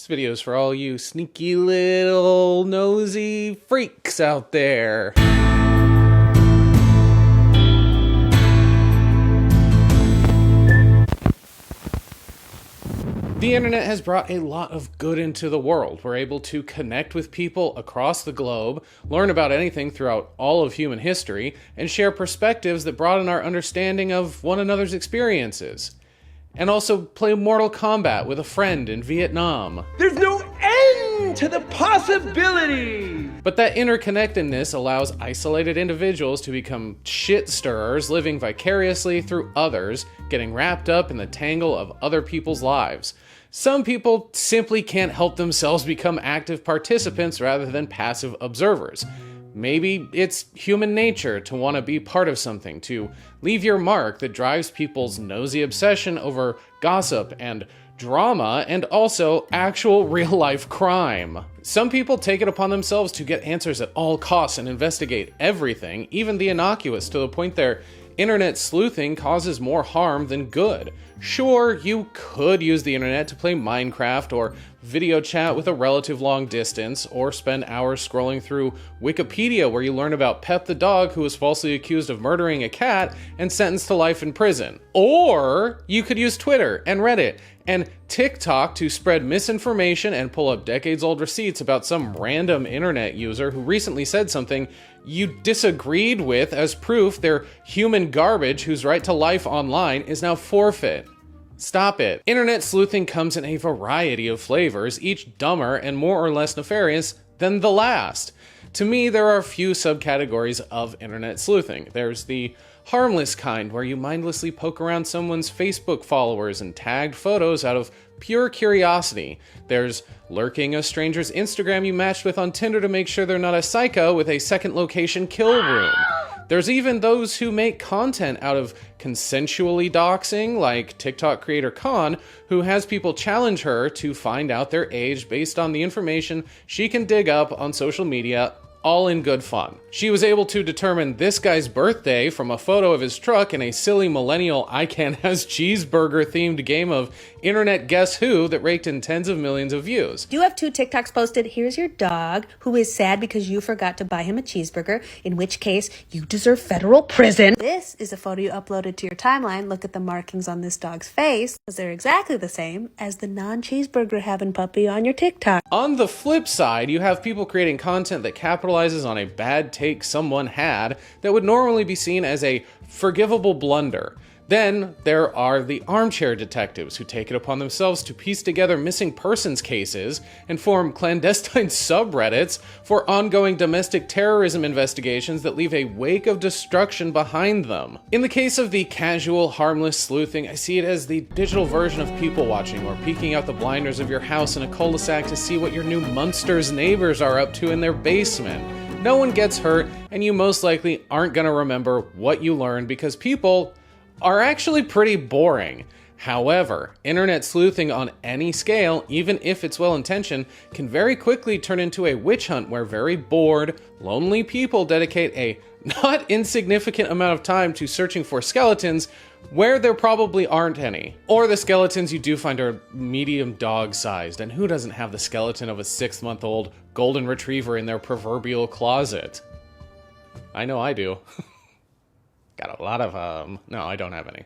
This video is for all you sneaky little nosy freaks out there. The internet has brought a lot of good into the world. We're able to connect with people across the globe, learn about anything throughout all of human history, and share perspectives that broaden our understanding of one another's experiences. And also play Mortal Kombat with a friend in Vietnam. There's no end to the possibilities! But that interconnectedness allows isolated individuals to become shit stirrers, living vicariously through others, getting wrapped up in the tangle of other people's lives. Some people simply can't help themselves become active participants rather than passive observers. Maybe it's human nature to want to be part of something, to leave your mark that drives people's nosy obsession over gossip and drama and also actual real-life crime. Some people take it upon themselves to get answers at all costs and investigate everything, even the innocuous, to the point their internet sleuthing causes more harm than good. Sure, you could use the internet to play Minecraft or video chat with a relative long distance, or spend hours scrolling through Wikipedia where you learn about Pep the dog who was falsely accused of murdering a cat and sentenced to life in prison. Or you could use Twitter and Reddit and TikTok to spread misinformation and pull up decades-old receipts about some random internet user who recently said something you disagreed with as proof they're human garbage whose right to life online is now forfeit. Stop it. Internet sleuthing comes in a variety of flavors, each dumber and more or less nefarious than the last. To me, there are a few subcategories of internet sleuthing. There's the harmless kind, where you mindlessly poke around someone's Facebook followers and tagged photos out of pure curiosity. There's lurking a stranger's Instagram you matched with on Tinder to make sure they're not a psycho with a second location kill room. There's even those who make content out of consensually doxing, like TikTok creator Khan, who has people challenge her to find out their age based on the information she can dig up on social media, all in good fun. She was able to determine this guy's birthday from a photo of his truck in a silly millennial I Can Has Cheeseburger themed game of internet guess who that raked in tens of millions of views. You have 2 TikToks posted. Here's your dog who is sad because you forgot to buy him a cheeseburger, in which case you deserve federal prison. This is a photo you uploaded to your timeline. Look at the markings on this dog's face, because they're exactly the same as the non-cheeseburger having puppy on your TikTok. On the flip side, you have people creating content that capitalizes on a bad take someone had that would normally be seen as a forgivable blunder. Then there are the armchair detectives who take it upon themselves to piece together missing persons cases and form clandestine subreddits for ongoing domestic terrorism investigations that leave a wake of destruction behind them. In the case of the casual, harmless sleuthing, I see it as the digital version of people watching, or peeking out the blinders of your house in a cul-de-sac to see what your new Munsters neighbors are up to in their basement. No one gets hurt, and you most likely aren't gonna remember what you learned because people are actually pretty boring. However, internet sleuthing on any scale, even if it's well-intentioned, can very quickly turn into a witch hunt where very bored, lonely people dedicate a not insignificant amount of time to searching for skeletons where there probably aren't any. Or the skeletons you do find are medium dog-sized, and who doesn't have the skeleton of a 6-month-old golden retriever in their proverbial closet? I know I do. Got a lot of, no, I don't have any.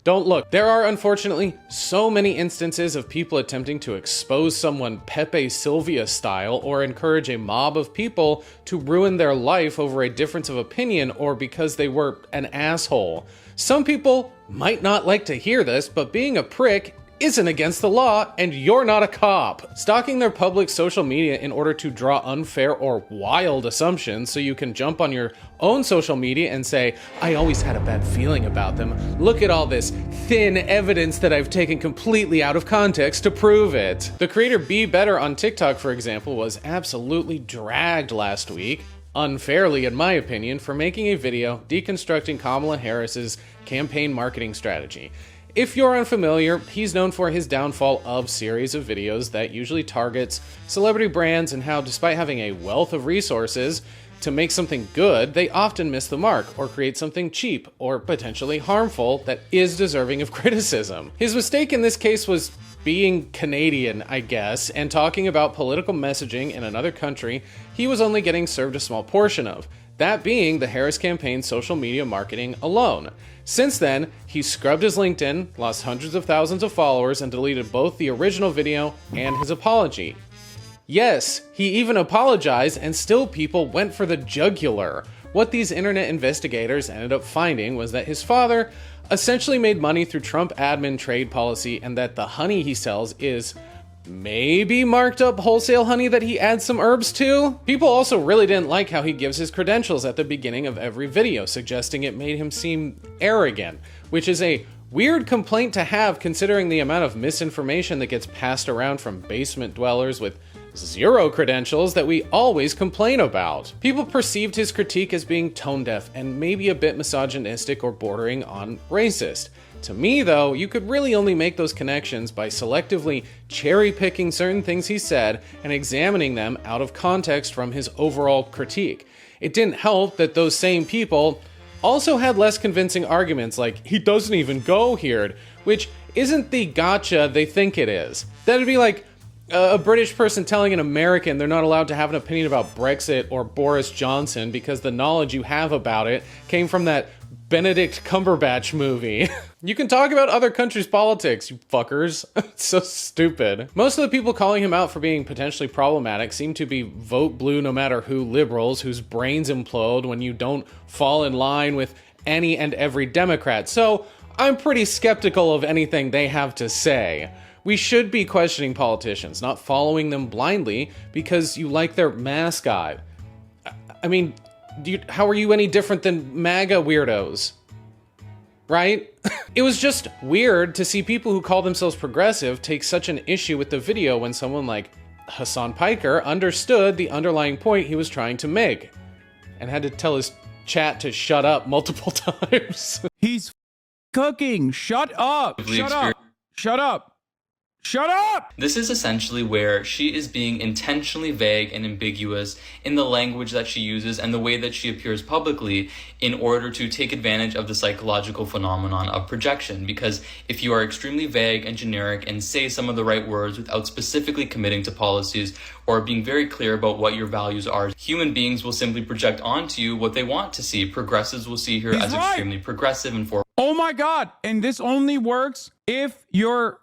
Don't look. There are unfortunately so many instances of people attempting to expose someone Pepe Sylvia style or encourage a mob of people to ruin their life over a difference of opinion or because they were an asshole. Some people might not like to hear this, but being a prick isn't against the law, and you're not a cop. Stalking their public social media in order to draw unfair or wild assumptions so you can jump on your own social media and say, I always had a bad feeling about them. Look at all this thin evidence that I've taken completely out of context to prove it. The creator bee.better on TikTok, for example, was absolutely dragged last week, unfairly in my opinion, for making a video deconstructing Kamala Harris's campaign marketing strategy. If you're unfamiliar, he's known for his downfall of series of videos that usually targets celebrity brands and how, despite having a wealth of resources to make something good, they often miss the mark or create something cheap or potentially harmful that is deserving of criticism. His mistake in this case was being Canadian, I guess, and talking about political messaging in another country he was only getting served a small portion of, that being the Harris campaign's social media marketing alone. Since then, he scrubbed his LinkedIn, lost hundreds of thousands of followers, and deleted both the original video and his apology. Yes, he even apologized, and still people went for the jugular. What these internet investigators ended up finding was that his father essentially made money through Trump admin trade policy, and that the honey he sells is maybe marked up wholesale honey that he adds some herbs to? People also really didn't like how he gives his credentials at the beginning of every video, suggesting it made him seem arrogant, which is a weird complaint to have considering the amount of misinformation that gets passed around from basement dwellers with zero credentials that we always complain about. People perceived his critique as being tone deaf and maybe a bit misogynistic or bordering on racist. To me, though, you could really only make those connections by selectively cherry-picking certain things he said and examining them out of context from his overall critique. It didn't help that those same people also had less convincing arguments like, he doesn't even go here, which isn't the gotcha they think it is. That'd be like a British person telling an American they're not allowed to have an opinion about Brexit or Boris Johnson because the knowledge you have about it came from that Benedict Cumberbatch movie. You can talk about other countries' politics, you fuckers. It's so stupid. Most of the people calling him out for being potentially problematic seem to be vote blue no matter who liberals whose brains implode when you don't fall in line with any and every Democrat. So I'm pretty skeptical of anything they have to say. We should be questioning politicians, not following them blindly because you like their mascot. I mean, how are you any different than MAGA weirdos? Right? It was just weird to see people who call themselves progressive take such an issue with the video when someone like Hassan Piker understood the underlying point he was trying to make and had to tell his chat to shut up multiple times. He's cooking. Shut up. Shut up. Shut up. Shut up! This is essentially where she is being intentionally vague and ambiguous in the language that she uses and the way that she appears publicly in order to take advantage of the psychological phenomenon of projection. Because if you are extremely vague and generic and say some of the right words without specifically committing to policies or being very clear about what your values are, human beings will simply project onto you what they want to see. Progressives will see her as extremely progressive and forward. Oh my God. And this only works if your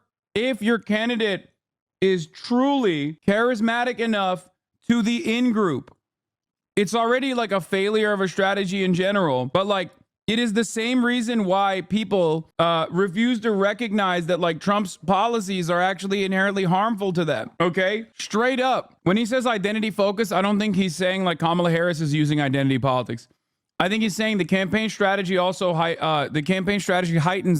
candidate is truly charismatic enough to the in-group. It's already like a failure of a strategy in general, but like it is the same reason why people refuse to recognize that like Trump's policies are actually inherently harmful to them. Okay? Straight up. When he says identity focus, I don't think he's saying like Kamala Harris is using identity politics. I think he's saying the campaign strategy also heightens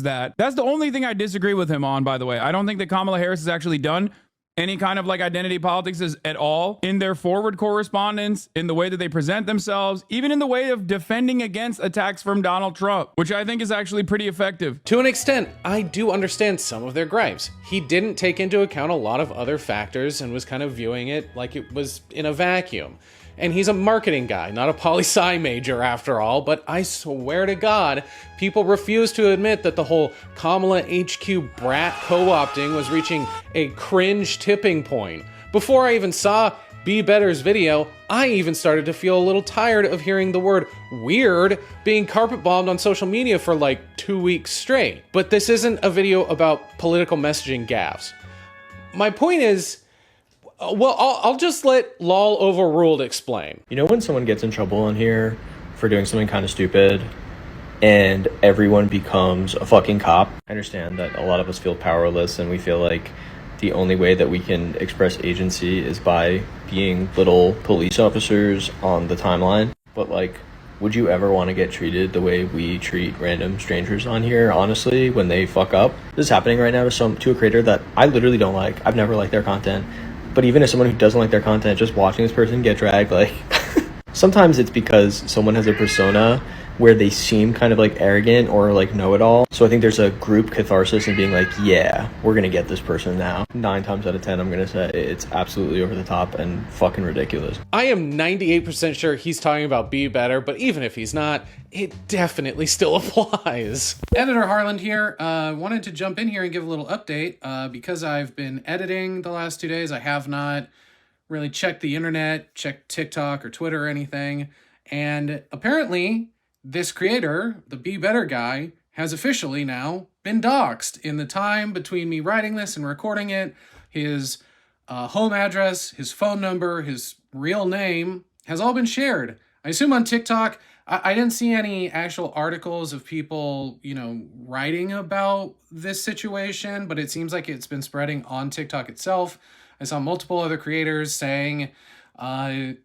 that. That's the only thing I disagree with him on, by the way. I don't think that Kamala Harris has actually done any kind of like identity politics at all in their forward correspondence, in the way that they present themselves, even in the way of defending against attacks from Donald Trump, which I think is actually pretty effective. To an extent, I do understand some of their gripes. He didn't take into account a lot of other factors and was kind of viewing it like it was in a vacuum. And he's a marketing guy, not a poli-sci major after all, but I swear to God, people refuse to admit that the whole Kamala HQ brat co-opting was reaching a cringe tipping point. Before I even saw bee.better's video, I even started to feel a little tired of hearing the word weird being carpet bombed on social media for like 2 weeks straight. But this isn't a video about political messaging gaffes. My point is, well, I'll just let LOL Overruled explain. You know when someone gets in trouble on here for doing something kind of stupid and everyone becomes a fucking cop? I understand that a lot of us feel powerless and we feel like the only way that we can express agency is by being little police officers on the timeline. But like, would you ever want to get treated the way we treat random strangers on here, honestly, when they fuck up? This is happening right now to a creator that I literally don't like. I've never liked their content. But even as someone who doesn't like their content, just watching this person get dragged, like, Sometimes it's because someone has a persona where they seem kind of like arrogant or like know-it-all. So I think there's a group catharsis in being like, yeah, we're gonna get this person now. 9 times out of 10, I'm gonna say it's absolutely over the top and fucking ridiculous. I am 98% sure he's talking about Be Better, but even if he's not, it definitely still applies. Editor Harland here. Wanted to jump in here and give a little update. Because I've been editing the last 2 days, I have not really checked the internet, checked TikTok or Twitter or anything. And apparently, this creator, the Be Better guy, has officially now been doxxed. In the time between me writing this and recording it, his home address, his phone number, his real name has all been shared. I assume on TikTok. I didn't see any actual articles of people, writing about this situation, but it seems like it's been spreading on TikTok itself. I saw multiple other creators saying that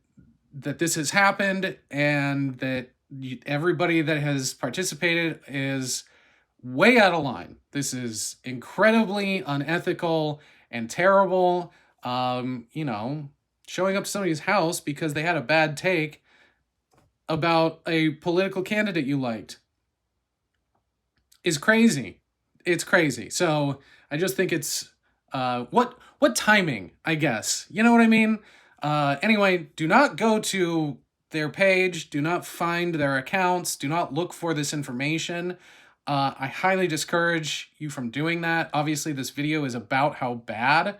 this has happened and that everybody that has participated is way out of line. This is incredibly unethical and terrible. Showing up to somebody's house because they had a bad take about a political candidate you liked is crazy. It's crazy. So I just think it's what timing, I guess. You know what I mean? Anyway, do not go to their page, do not find their accounts, do not look for this information. I highly discourage you from doing that. Obviously, this video is about how bad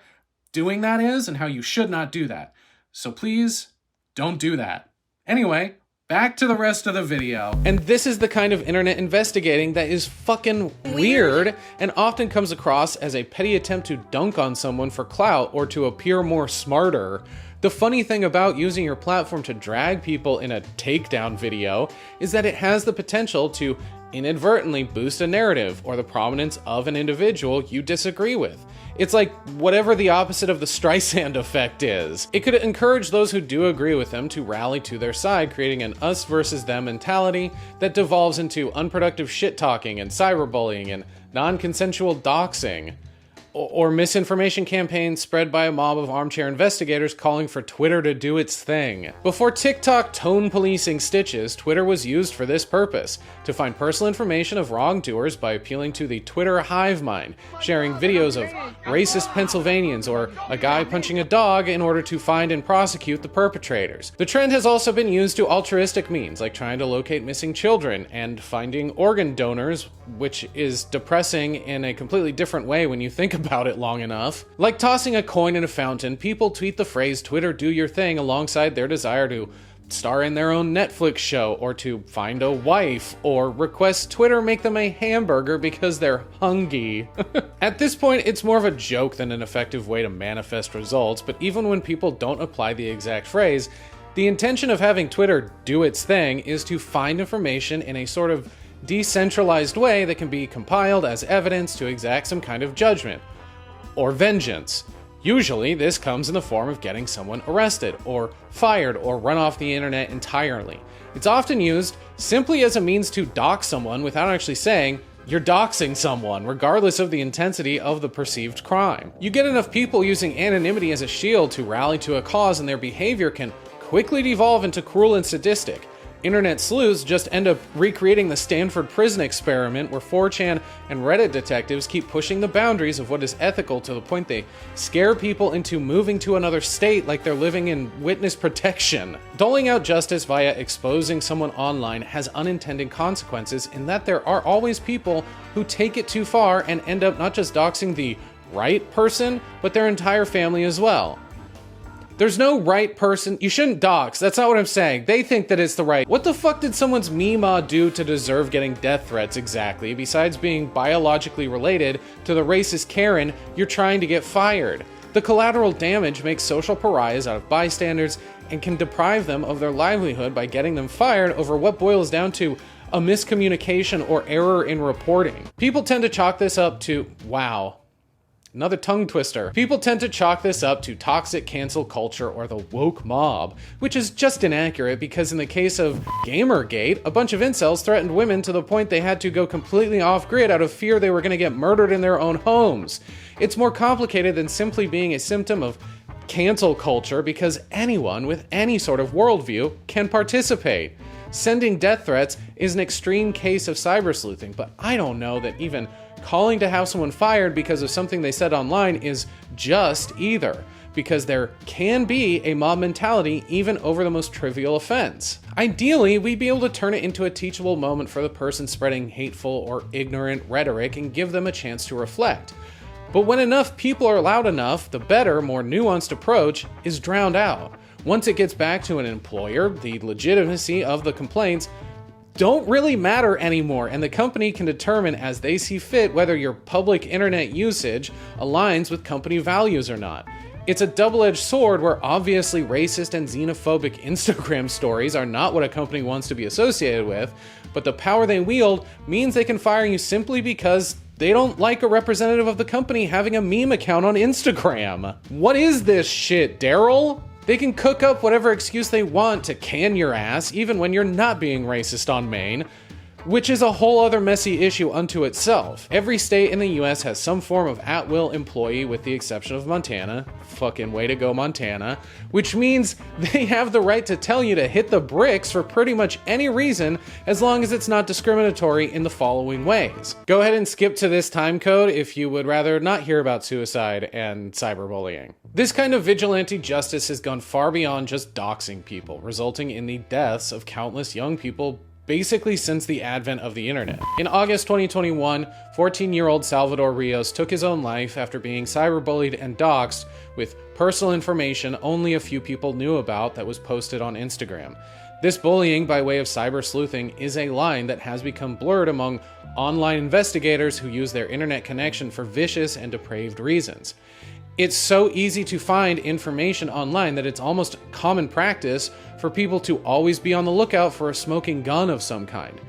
doing that is and how you should not do that. So please, don't do that. Anyway, back to the rest of the video. And this is the kind of internet investigating that is fucking weird and often comes across as a petty attempt to dunk on someone for clout or to appear more smarter. The funny thing about using your platform to drag people in a takedown video is that it has the potential to inadvertently boost a narrative or the prominence of an individual you disagree with. It's like whatever the opposite of the Streisand effect is. It could encourage those who do agree with them to rally to their side, creating an us versus them mentality that devolves into unproductive shit-talking and cyberbullying and non-consensual doxing. Or misinformation campaigns spread by a mob of armchair investigators calling for Twitter to do its thing. Before TikTok tone policing stitches, Twitter was used for this purpose, to find personal information of wrongdoers by appealing to the Twitter hive mind, sharing videos of racist Pennsylvanians or a guy punching a dog in order to find and prosecute the perpetrators. The trend has also been used to altruistic means, like trying to locate missing children and finding organ donors, which is depressing in a completely different way when you think about it long enough. Like tossing a coin in a fountain, people tweet the phrase Twitter do your thing alongside their desire to star in their own Netflix show or to find a wife or request Twitter make them a hamburger because they're hungry. At this point, it's more of a joke than an effective way to manifest results, but even when people don't apply the exact phrase, the intention of having Twitter do its thing is to find information in a sort of decentralized way that can be compiled as evidence to exact some kind of judgment or vengeance. Usually, this comes in the form of getting someone arrested or fired or run off the internet entirely. It's often used simply as a means to dox someone without actually saying you're doxing someone, regardless of the intensity of the perceived crime. You get enough people using anonymity as a shield to rally to a cause, and their behavior can quickly devolve into cruel and sadistic. Internet sleuths just end up recreating the Stanford prison experiment where 4chan and Reddit detectives keep pushing the boundaries of what is ethical to the point they scare people into moving to another state like they're living in witness protection. Doling out justice via exposing someone online has unintended consequences in that there are always people who take it too far and end up not just doxing the right person, but their entire family as well. There's no right person. You shouldn't dox. That's not what I'm saying. They think that it's the right. What the fuck did someone's Mima do to deserve getting death threats exactly, besides being biologically related to the racist Karen you're trying to get fired? The collateral damage makes social pariahs out of bystanders and can deprive them of their livelihood by getting them fired over what boils down to a miscommunication or error in reporting. People tend to chalk this up to, wow. Another tongue twister. People tend to chalk this up to toxic cancel culture or the woke mob, which is just inaccurate because in the case of Gamergate, a bunch of incels threatened women to the point they had to go completely off-grid out of fear they were going to get murdered in their own homes. It's more complicated than simply being a symptom of cancel culture because anyone with any sort of worldview can participate. Sending death threats is an extreme case of cyber sleuthing, but I don't know that even calling to have someone fired because of something they said online is just either, because there can be a mob mentality even over the most trivial offense. Ideally, we'd be able to turn it into a teachable moment for the person spreading hateful or ignorant rhetoric and give them a chance to reflect. But when enough people are loud enough, the better, more nuanced approach is drowned out. Once it gets back to an employer, the legitimacy of the complaints don't really matter anymore, and the company can determine as they see fit whether your public internet usage aligns with company values or not. It's a double-edged sword where obviously racist and xenophobic Instagram stories are not what a company wants to be associated with, but the power they wield means they can fire you simply because they don't like a representative of the company having a meme account on Instagram. What is this shit, Daryl? They can cook up whatever excuse they want to can your ass, even when you're not being racist on Maine, which is a whole other messy issue unto itself. Every state in the US has some form of at-will employee with the exception of Montana. Fucking way to go, Montana. Which means they have the right to tell you to hit the bricks for pretty much any reason as long as it's not discriminatory in the following ways. Go ahead and skip to this time code if you would rather not hear about suicide and cyberbullying. This kind of vigilante justice has gone far beyond just doxing people, resulting in the deaths of countless young people basically since the advent of the internet. In August 2021, 14-year-old Salvador Rios took his own life after being cyberbullied and doxed with personal information only a few people knew about that was posted on Instagram. This bullying by way of cyber sleuthing is a line that has become blurred among online investigators who use their internet connection for vicious and depraved reasons. It's so easy to find information online that it's almost common practice for people to always be on the lookout for a smoking gun of some kind.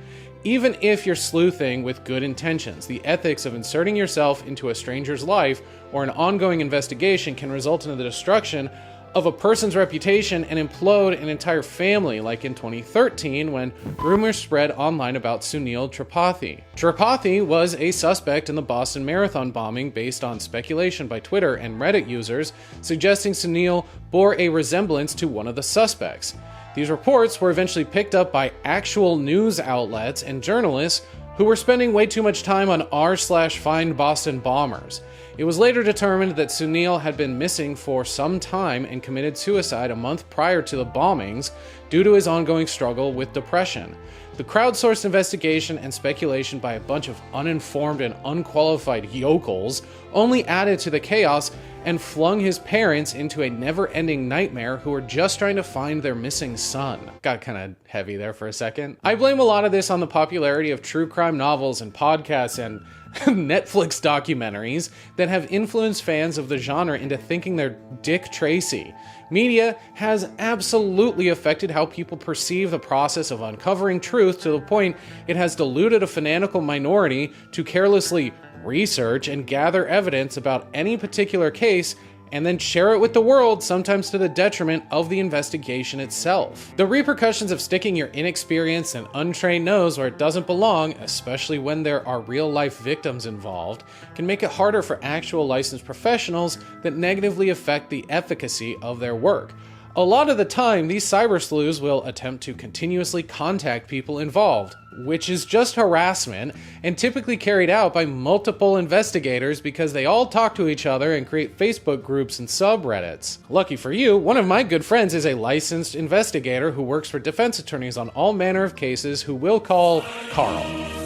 Even if you're sleuthing with good intentions, the ethics of inserting yourself into a stranger's life or an ongoing investigation can result in the destruction of a person's reputation and implode an entire family, like in 2013 when rumors spread online about Sunil Tripathi. Tripathi was a suspect in the Boston Marathon bombing based on speculation by Twitter and Reddit users suggesting Sunil bore a resemblance to one of the suspects. These reports were eventually picked up by actual news outlets and journalists who were spending way too much time on r/find Boston bombers. It was later determined that Sunil had been missing for some time and committed suicide a month prior to the bombings due to his ongoing struggle with depression. The crowdsourced investigation and speculation by a bunch of uninformed and unqualified yokels only added to the chaos and flung his parents into a never-ending nightmare who were just trying to find their missing son. Got kind of heavy there for a second. I blame a lot of this on the popularity of true crime novels and podcasts and Netflix documentaries that have influenced fans of the genre into thinking they're Dick Tracy. Media has absolutely affected how people perceive the process of uncovering truth to the point it has deluded a fanatical minority to carelessly research and gather evidence about any particular case and then share it with the world, sometimes to the detriment of the investigation itself. The repercussions of sticking your inexperienced and untrained nose where it doesn't belong, especially when there are real-life victims involved, can make it harder for actual licensed professionals that negatively affect the efficacy of their work. A lot of the time, these cyber sleuths will attempt to continuously contact people involved, which is just harassment and typically carried out by multiple investigators because they all talk to each other and create Facebook groups and subreddits. Lucky for you, one of my good friends is a licensed investigator who works for defense attorneys on all manner of cases who we'll call Carl.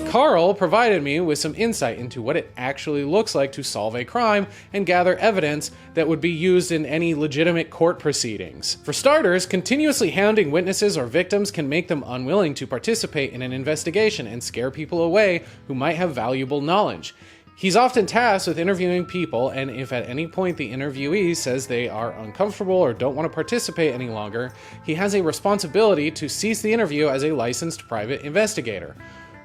Carl provided me with some insight into what it actually looks like to solve a crime and gather evidence that would be used in any legitimate court proceedings. For starters, continuously hounding witnesses or victims can make them unwilling to participate in an investigation and scare people away who might have valuable knowledge. He's often tasked with interviewing people, and if at any point the interviewee says they are uncomfortable or don't want to participate any longer, he has a responsibility to cease the interview as a licensed private investigator.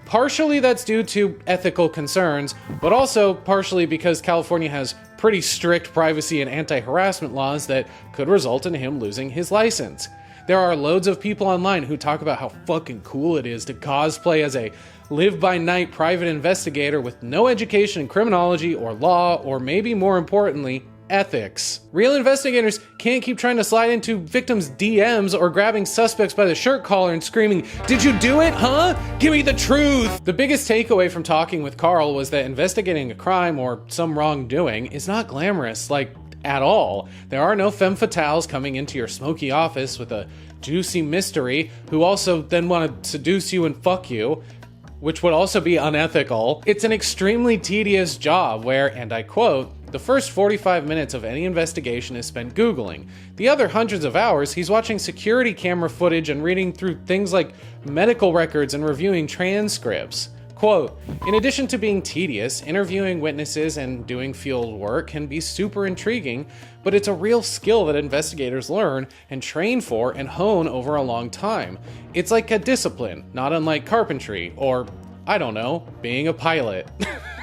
Partially that's due to ethical concerns, but also partially because California has pretty strict privacy and anti-harassment laws that could result in him losing his license. There are loads of people online who talk about how fucking cool it is to cosplay as a live-by-night private investigator with no education in criminology or law, or maybe more importantly, ethics. Real investigators can't keep trying to slide into victims' DMs or grabbing suspects by the shirt collar and screaming, "Did you do it, huh? Give me the truth!" The biggest takeaway from talking with Carl was that investigating a crime or some wrongdoing is not glamorous, like, at all. There are no femme fatales coming into your smoky office with a juicy mystery who also then want to seduce you and fuck you, which would also be unethical. It's an extremely tedious job where, and I quote, "The first 45 minutes of any investigation is spent Googling. The other hundreds of hours, he's watching security camera footage and reading through things like medical records and reviewing transcripts." Quote, "In addition to being tedious, interviewing witnesses and doing field work can be super intriguing, but it's a real skill that investigators learn and train for and hone over a long time. It's like a discipline, not unlike carpentry, or, I don't know, being a pilot."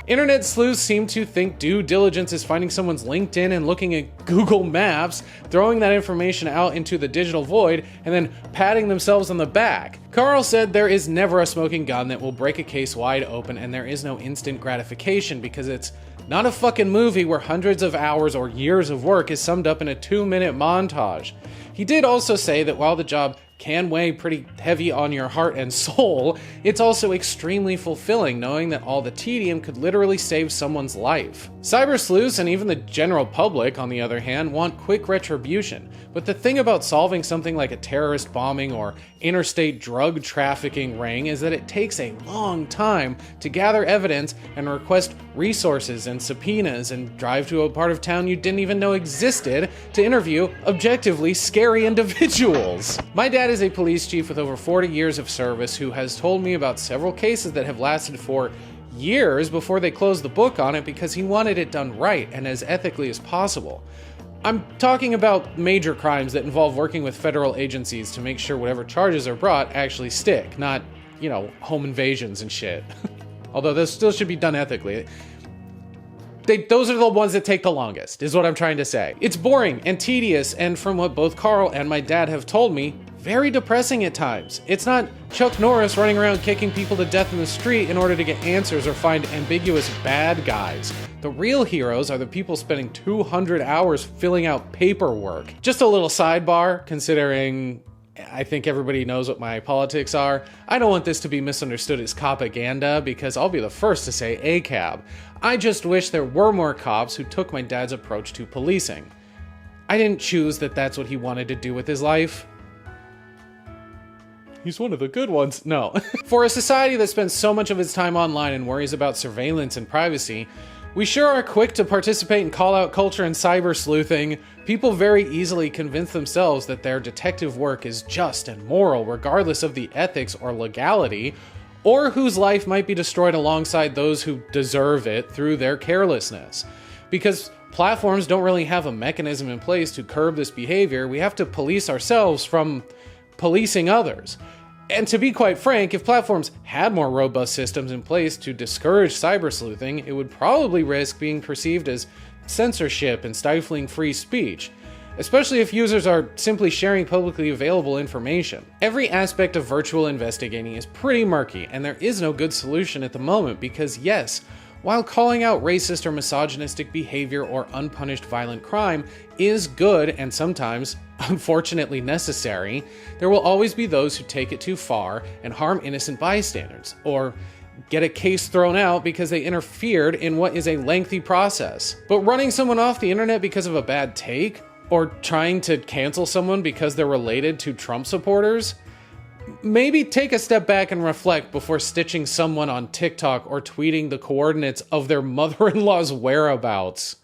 Internet sleuths seem to think due diligence is finding someone's LinkedIn and looking at Google Maps, throwing that information out into the digital void, and then patting themselves on the back. Carl said there is never a smoking gun that will break a case wide open, and there is no instant gratification because it's not a fucking movie where hundreds of hours or years of work is summed up in a 2-minute montage. He did also say that while the job can weigh pretty heavy on your heart and soul, it's also extremely fulfilling knowing that all the tedium could literally save someone's life. Cyber sleuths and even the general public, on the other hand, want quick retribution. But the thing about solving something like a terrorist bombing or interstate drug trafficking ring is that it takes a long time to gather evidence and request resources and subpoenas and drive to a part of town you didn't even know existed to interview objectively scary individuals. My dad is a police chief with over 40 years of service who has told me about several cases that have lasted for years before they closed the book on it because he wanted it done right and as ethically as possible. I'm talking about major crimes that involve working with federal agencies to make sure whatever charges are brought actually stick, not, home invasions and shit. Although those still should be done ethically. Those are the ones that take the longest, is what I'm trying to say. It's boring and tedious, and from what both Carl and my dad have told me, very depressing at times. It's not Chuck Norris running around kicking people to death in the street in order to get answers or find ambiguous bad guys. The real heroes are the people spending 200 hours filling out paperwork. Just a little sidebar, considering I think everybody knows what my politics are. I don't want this to be misunderstood as copaganda, because I'll be the first to say ACAB. I just wish there were more cops who took my dad's approach to policing. I didn't choose that that's what he wanted to do with his life. He's one of the good ones. No. For a society that spends so much of its time online and worries about surveillance and privacy, we sure are quick to participate in call-out culture and cyber sleuthing. People very easily convince themselves that their detective work is just and moral, regardless of the ethics or legality, or whose life might be destroyed alongside those who deserve it through their carelessness. Because platforms don't really have a mechanism in place to curb this behavior, we have to police ourselves from policing others. And to be quite frank, if platforms had more robust systems in place to discourage cyber sleuthing, it would probably risk being perceived as censorship and stifling free speech, especially if users are simply sharing publicly available information. Every aspect of virtual investigating is pretty murky, and there is no good solution at the moment because yes, while calling out racist or misogynistic behavior or unpunished violent crime is good and sometimes, unfortunately, necessary, there will always be those who take it too far and harm innocent bystanders, or get a case thrown out because they interfered in what is a lengthy process. But running someone off the internet because of a bad take, or trying to cancel someone because they're related to Trump supporters, maybe take a step back and reflect before stitching someone on TikTok or tweeting the coordinates of their mother-in-law's whereabouts.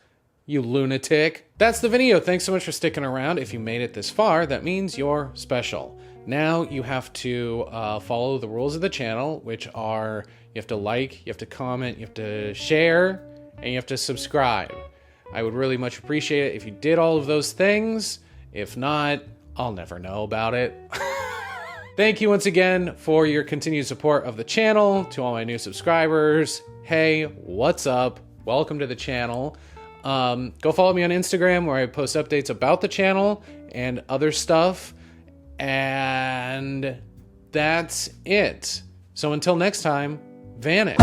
You lunatic. That's the video. Thanks so much for sticking around. If you made it this far, that means you're special. Now you have to follow the rules of the channel, which are you have to like, you have to comment, you have to share, and you have to subscribe. I would really much appreciate it if you did all of those things. If not, I'll never know about it. Thank you once again for your continued support of the channel. To all my new subscribers, hey, what's up? Welcome to the channel. Go follow me on Instagram where I post updates about the channel and other stuff. And that's it. So until next time, vanish.